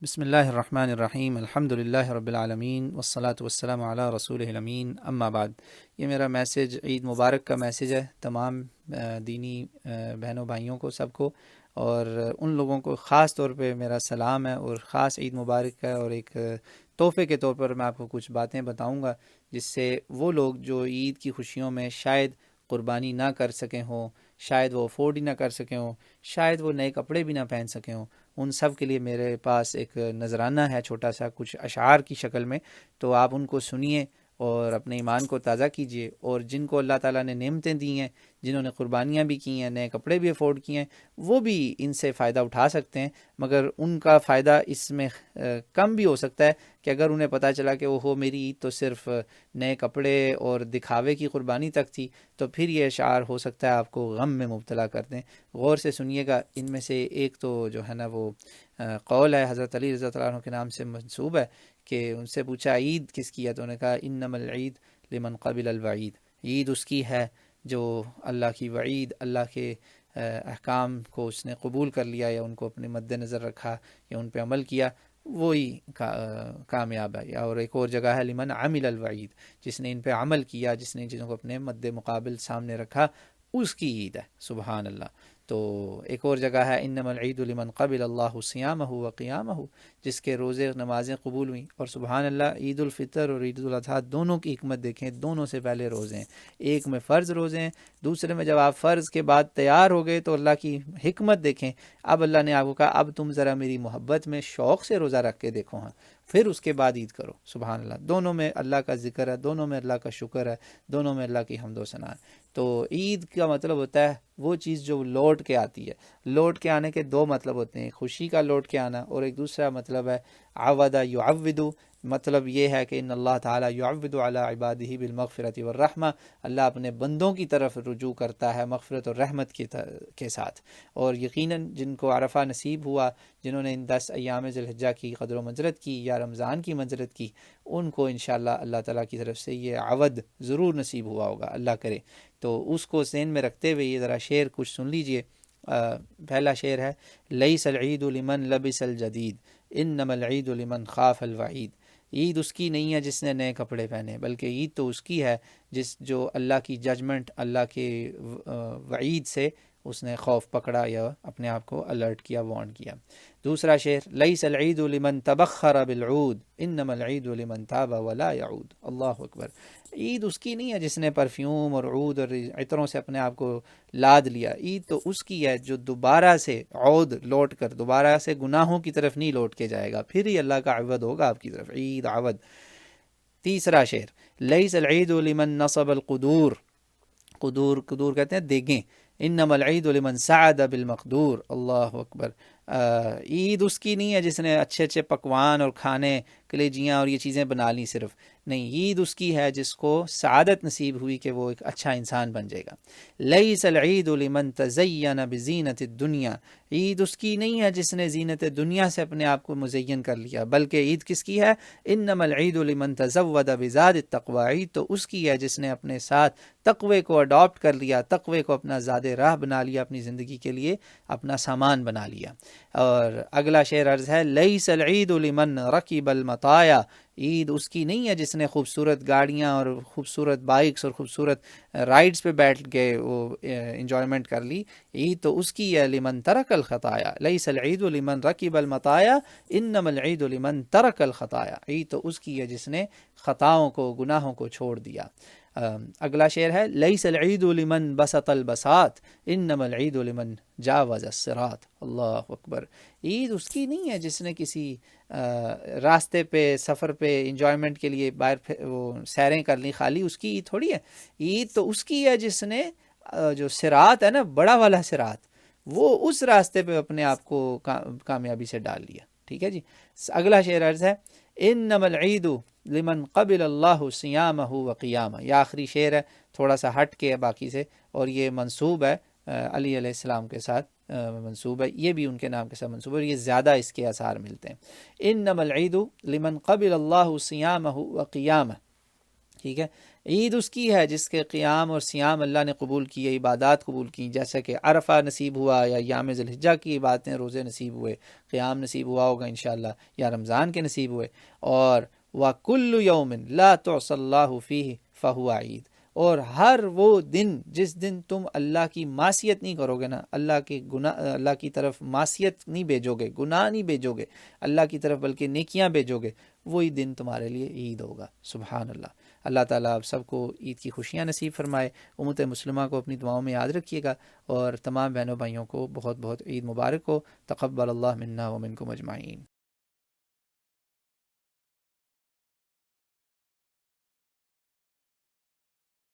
بسم اللہ الرحمن الرحیم الحمد للہ رب العالمین والصلاة والسلام علی رسولہ الامین اما بعد۔ یہ میرا میسیج عید مبارک کا میسیج ہے تمام دینی بہنوں بھائیوں کو، سب کو، اور ان لوگوں کو خاص طور پہ میرا سلام ہے اور خاص عید مبارک ہے، اور ایک تحفے کے طور پر میں آپ کو کچھ باتیں بتاؤں گا جس سے وہ لوگ جو عید کی خوشیوں میں شاید قربانی نہ کر سکیں ہوں، شاید وہ افورڈ ہی نہ کر سکیں ہوں، شاید وہ نئے کپڑے بھی نہ پہن سکیں ہوں، ان سب کے لیے میرے پاس ایک نذرانہ ہے چھوٹا سا، کچھ اشعار کی شکل میں، تو آپ ان کو سنیے اور اپنے ایمان کو تازہ کیجیے، اور جن کو اللہ تعالیٰ نے نعمتیں دی ہیں، جنہوں نے قربانیاں بھی کی ہیں، نئے کپڑے بھی افورڈ کیے ہیں، وہ بھی ان سے فائدہ اٹھا سکتے ہیں، مگر ان کا فائدہ اس میں کم بھی ہو سکتا ہے کہ اگر انہیں پتہ چلا کہ وہ میری عید تو صرف نئے کپڑے اور دکھاوے کی قربانی تک تھی، تو پھر یہ اشعار ہو سکتا ہے آپ کو غم میں مبتلا کر دیں۔ غور سے سنیے گا، ان میں سے ایک تو جو ہے نا وہ قول ہے، حضرت علی رضی اللہ عنہ کے نام سے منسوب ہے، کہ ان سے پوچھا عید کس کی ہے، تو انہوں نے کہا انما العید لمن قبل الوعید، عید اس کی ہے جو اللہ کی وعید، اللہ کے احکام کو اس نے قبول کر لیا یا ان کو اپنے مد نظر رکھا یا ان پہ عمل کیا، وہی کامیاب ہے۔ اور ایک اور جگہ ہے لمن عمل الوعید، جس نے ان پہ عمل کیا، جس نے چیزوں کو اپنے مد مقابل سامنے رکھا، اس کی عید ہے، سبحان اللہ۔ تو ایک اور جگہ ہے انما العید لمن قبل اللہ صیامہ و قیامہ، جس کے روزے نمازیں قبول ہوئیں، اور سبحان اللہ عید الفطر اور عید الاضحیٰ دونوں کی حکمت دیکھیں، دونوں سے پہلے روزے ہیں، ایک میں فرض روزے ہیں، دوسرے میں جب آپ فرض کے بعد تیار ہو گئے تو اللہ کی حکمت دیکھیں، اب اللہ نے آپ کو کہا اب تم ذرا میری محبت میں شوق سے روزہ رکھ کے دیکھو، ہاں پھر اس کے بعد عید کرو، سبحان اللہ۔ دونوں میں اللہ کا ذکر ہے، دونوں میں اللہ کا شکر ہے، دونوں میں اللہ کی حمد و ثنا ہے۔ تو عید کا مطلب ہوتا ہے وہ چیز جو لوٹ کے آتی ہے۔ لوٹ کے آنے کے دو مطلب ہوتے ہیں، خوشی کا لوٹ کے آنا، اور ایک دوسرا مطلب ہے عود یعود، مطلب یہ ہے کہ ان اللہ تعالیٰ یعود علی عبادہ بالمغفرۃ والرحمہ، اللہ اپنے بندوں کی طرف رجوع کرتا ہے مغفرت اور رحمت کے ساتھ۔ اور یقیناً جن کو عرفہ نصیب ہوا، جنہوں نے ان 10 ایام ذی الحجہ کی قدر و منزلت کی یا رمضان کی منزلت کی، ان کو انشاءاللہ اللہ تعالیٰ کی طرف سے یہ عود ضرور نصیب ہوا ہوگا، اللہ کرے۔ تو اس کو ذہن میں رکھتے ہوئے یہ ذرا شعر کچھ سن لیجئے۔ پہلا شعر ہے لیس العید لمن لبس الجدید انما العید لمن خاف الوعید، عید اس کی نہیں ہے جس نے نئے کپڑے پہنے، بلکہ عید تو اس کی ہے جو اللہ کی ججمنٹ، اللہ کے وعید سے اس نے خوف پکڑا یا اپنے آپ کو الرٹ کیا، وارن کیا۔ دوسرا شعر لیس العید لمن تبخر بالعود انما العید لمن تاب ولا یعود، اللہ اکبر، عید اس کی نہیں ہے جس نے پرفیوم اور عود اور عطروں سے اپنے آپ کو لاد لیا، عید تو اس کی ہے جو دوبارہ سے عود لوٹ کر دوبارہ سے گناہوں کی طرف نہیں لوٹ کے جائے گا، پھر ہی اللہ کا عوض ہوگا آپ کی طرف، عید عوض۔ تیسرا شعر لیس العید لمن نصب القدور، قدور کہتے ہیں دیگیں، انما العید لمن سعد بالمقدور، اللہ اکبر، عید اس کی نہیں ہے جس نے اچھے اچھے پکوان اور کھانے، کلیجیاں اور یہ چیزیں بنا لی، صرف نہیں، عید اس کی ہے جس کو سعادت نصیب ہوئی کہ وہ ایک اچھا انسان بن جائے گا۔ لیس العید لمن تزین بزینت الدنیا، عید اس کی نہیں ہے جس نے زینت دنیا سے اپنے آپ کو مزین کر لیا، بلکہ عید کس کی ہے، انما العید لمن تزود بزاد التقوی، عید تو اس کی ہے جس نے اپنے ساتھ تقوی کو اڈاپٹ کر لیا، تقوی کو اپنا زاد راہ بنا لیا، اپنی زندگی کے لیے اپنا سامان بنا لیا۔ اور اگلا شعر عرض ہے لیس العید لمن رکب المطایا، عید اس کی نہیں ہے جس نے خوبصورت گاڑیاں اور خوبصورت بائکس اور خوبصورت رائڈز پہ بیٹھ کے وہ انجوائمنٹ کر لی، عید تو اس کی ہے لمن ترک الخطایا، لیس العید لمن رکب المطایا انما العید لمن ترک الخطایا، عید تو اس کی ہے جس نے خطاؤں کو، گناہوں کو چھوڑ دیا۔ اگلا شعر ہے لیس العید لمن بسط البساط انما العید لمن جاوز الصراط، اللہ اکبر، عید اس کی نہیں ہے جس نے کسی راستے پہ، سفر پہ انجوائمنٹ کے لیے باہر وہ سیریں کر لی، خالی اس کی عید تھوڑی ہے، عید تو اس کی ہے جس نے جو صراط ہے نا، بڑا والا صراط، وہ اس راستے پہ اپنے آپ کو کامیابی سے ڈال لیا، ٹھیک ہے جی۔ اگلا شعر عرض ہے انما العید لمن قبل اللہ صیامہ و قیامہ، یہ آخری شعر ہے، تھوڑا سا ہٹ کے ہے باقی سے، اور یہ منسوب ہے علی علیہ السلام کے ساتھ منسوب ہے، یہ بھی ان کے نام کے ساتھ منسوب ہے، اور یہ زیادہ اس کے آثار ملتے ہیں۔ انما العید لمن قبل اللہ صیامہ و قیامہ، ٹھیک ہے، عید اس کی ہے جس کے قیام اور سیام اللہ نے قبول کیے، عبادات قبول کی، جیسا کہ عرفہ نصیب ہوا یا ایام ذی الحجہ کی عبادتیں، روزے نصیب ہوئے، قیام نصیب ہوا ہوگا انشاءاللہ، یا رمضان کے نصیب ہوئے۔ اور وَكُلُّ يَوْمٍ لَا تُعْصَى اللَّهُ فِيهِ فَهُوَ عید، اور ہر وہ دن جس دن تم اللہ کی معصیت نہیں کرو گے نا، اللہ کی طرف معصیت نہیں بھیجو گے، گناہ نہیں بھیجو گے اللہ کی طرف، بلکہ نیکیاں بھیجو گے، وہی دن تمہارے لیے عید ہوگا۔ سبحان اللہ۔ اللہ تعالیٰ آپ سب کو عید کی خوشیاں نصیب فرمائے۔ امت مسلمہ کو اپنی دعاؤں میں یاد رکھیے گا، اور تمام بہنوں بھائیوں کو بہت بہت عید مبارک ہو۔ تقبل اللہ منا ومنکم اجمعین۔